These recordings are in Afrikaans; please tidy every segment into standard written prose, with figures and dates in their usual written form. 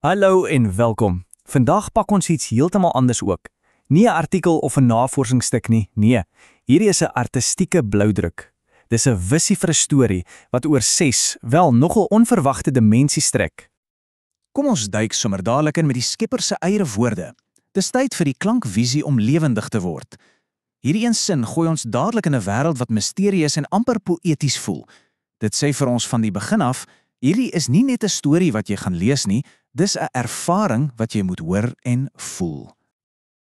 Hallo en welkom. Vandag pak ons iets heeltemal anders ook. Nie 'n artikel of 'n navorsingsstuk nie, nee. Hierdie is 'n artistieke bloudruk. Dis 'n visie vir 'n storie wat oor 6, wel nogal onverwagte dimensies strek. Kom ons duik sommer dadelik in met die skepper se eie woorde. Dis tyd vir die klankvisie om lewendig te word. Hierdie een sin gooi ons dadelik in 'n wêreld wat misterieus en amper poëties voel. Dit sê vir ons van die begin af, hierdie is nie net 'n storie wat jy gaan lees nie, dis 'n ervaring wat jy moet hoor en voel.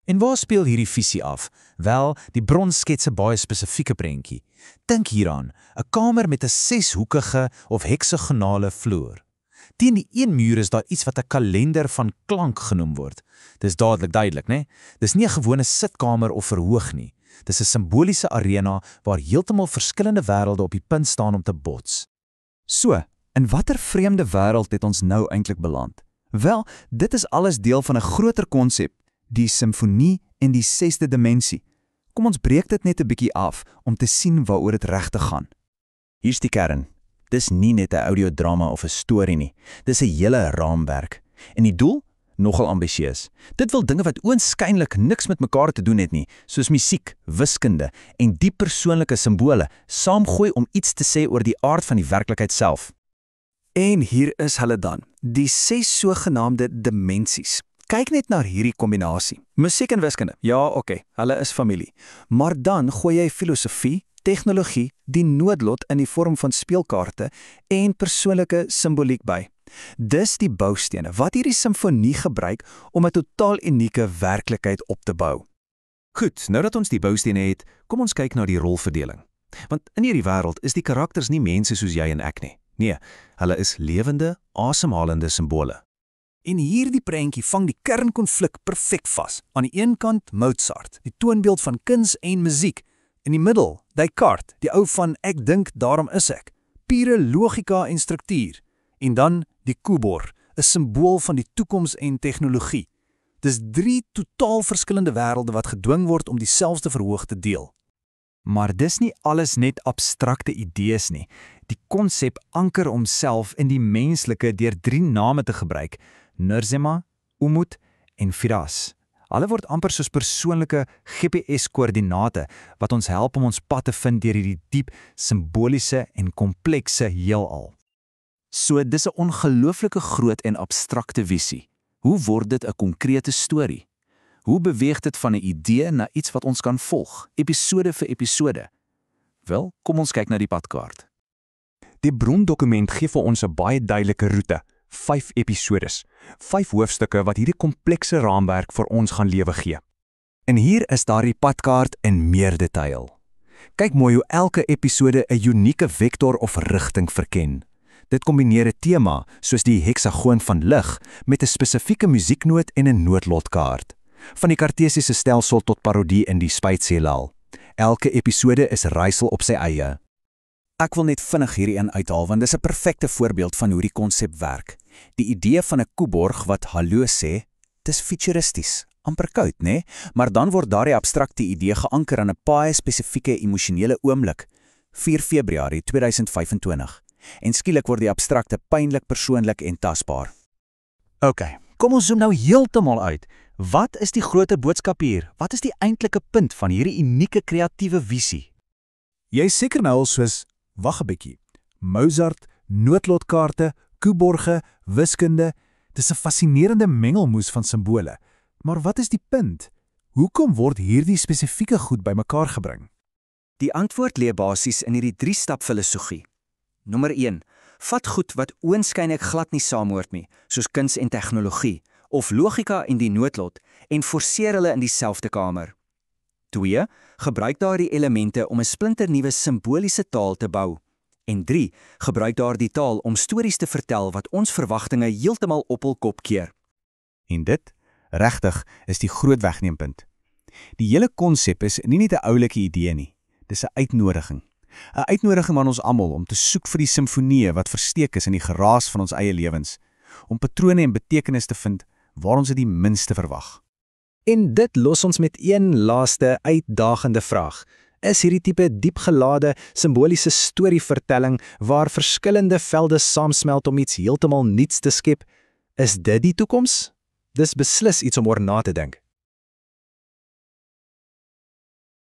En waar speel hierdie visie af? Wel, die bron skets 'n baie spesifieke prentjie. Dink hieraan, 'n kamer met 'n 6-hoekige of heksagonale vloer. Teen die een muur is daar iets wat 'n kalender van klank genoem word. Dis dadelik duidelik, né? Dis nie 'n gewone sitkamer of verhoog nie. Dis 'n simboliese arena waar heeltemal verskillende wêrelde op die punt staan om te bots. So, in watter vreemde wêreld het ons nou eintlik beland? Wel, dit is alles deel van 'n groter konsep, die simfonie en die 6de dimensie. Kom ons breek dit net 'n bietjie af om te sien waaroor dit regtig gaan. Hier's die kern. Dis nie net 'n audiodrama of 'n storie nie. Dis 'n hele raamwerk. En die doel? Nogal ambisieus. Dit wil dinge wat oënskynlik niks met mekaar te doen het nie, soos musiek, wiskunde en diep persoonlike simbole, saamgooi om iets te sê oor die aard van die werklikheid self. En hier is hulle dan, die 6 sogenaamde dimensies. Kyk net na hierdie kombinasie. Musiek en wiskunde, ja, oké, hulle is familie. Maar dan gooi jy filosofie, tegnologie, die noodlot in die vorm van speelkaarte en persoonlike simboliek by. Dis die boustene wat hierdie simfonie gebruik om 'n totaal unieke werklikheid op te bou. Goed, nou dat ons die boustene het, kom ons kyk na die rolverdeling. Want in hierdie wêreld is die karakters nie mense soos jy en ek nie. Nee, hulle is lewende, asemhalende simbole. En hierdie prentjie vang die kernkonflik perfek vas. Aan die een kant Mozart, die toonbeeld van kuns en musiek. In die middel, Descartes, die ou van ek dink, daarom is ek. Pure logika en struktuur. En dan die kubor, 'n simbool van die toekoms en tegnologie. Dis 3 totaal verskillende wêrelde wat gedwing word om dieselfde verhoog te deel. Maar dis nie alles net abstrakte idees nie. Die konsep anker homself in die menslike deur 3 name te gebruik: Nurzema, Umut en Firas. Hulle word amper soos persoonlike GPS-koördinate wat ons help om ons pad te vind deur hierdie diep, simboliese en komplekse heelal. So dis 'n ongelooflike groot en abstrakte visie. Hoe word dit 'n konkrete storie? Hoe beweeg dit van 'n idee na iets wat ons kan volg, episode vir episode? Wel, kom ons kyk na die padkaart. Die brondokument gee vir ons 'n baie duidelike roete, 5 episodes, 5 hoofstukke wat hierdie komplekse raamwerk vir ons gaan lewe gee. En hier is daardie padkaart in meer detail. Kyk mooi hoe elke episode 'n unieke vektor of rigting verken. Dit kombineer 'n tema, soos die heksagoon van lig, met 'n spesifieke musieknoot en 'n noodlotkaart. Van die kartesiese stelsel tot parodie in die spytsheelal. Elke episode is raaisel op sy eie. Ek wil net vinnig hierdie een uithaal, want dis 'n perfekte voorbeeld van hoe die konsep werk. Die idee van 'n koeborg wat hallo sê, dis futuristies, amper koud, né? Maar dan word daardie abstrakte idee geanker aan 'n baie spesifieke emosionele oomblik, 4 Februarie 2025. En skielik word die abstrakte pynlik persoonlik en tasbaar. OK, kom ons zoom nou heeltemal uit. Wat is die groter boodskap hier? Wat is die eintlike punt van hierdie unieke kreatiewe visie? Jy is seker nou al soos, wag 'n bietjie. Mozart, noodlotkaarte, kuborge, wiskunde, dis 'n fascinerende mengelmoes van simbole. Maar wat is die punt? Hoekom word hierdie spesifieke goed bymekaar gebring? Die antwoord lê basies in hierdie 3-stap filosofie. Nommer 1. Vat goed wat oënskynlik glad nie saamhoort nie, soos kuns en tegnologie, of logika en die noodlot, en forceer hulle in dieselfde kamer. 2. Gebruik daardie elemente om 'n splinternuwe simboliese taal te bou. En 3. Gebruik daardie taal om stories te vertel wat ons verwagtinge heeltemal op hul kop keer. En dit, regtig, is die groot wegneempunt. Die hele konsep is nie net 'n oulike idee nie, dis 'n uitnodiging. 'n Uitnodiging aan ons almal om te soek vir die simfonieë wat versteek is in die geraas van ons eie lewens, om patrone en betekenis te vind waar ons dit die minste verwag. En dit los ons met een laaste uitdagende vraag. Is hierdie tipe diepgelade, simboliese storievertelling waar verskillende velde saamsmelt om iets heeltemal nuuts te skep, Is dit die toekoms? Dis beslis iets om oor na te dink.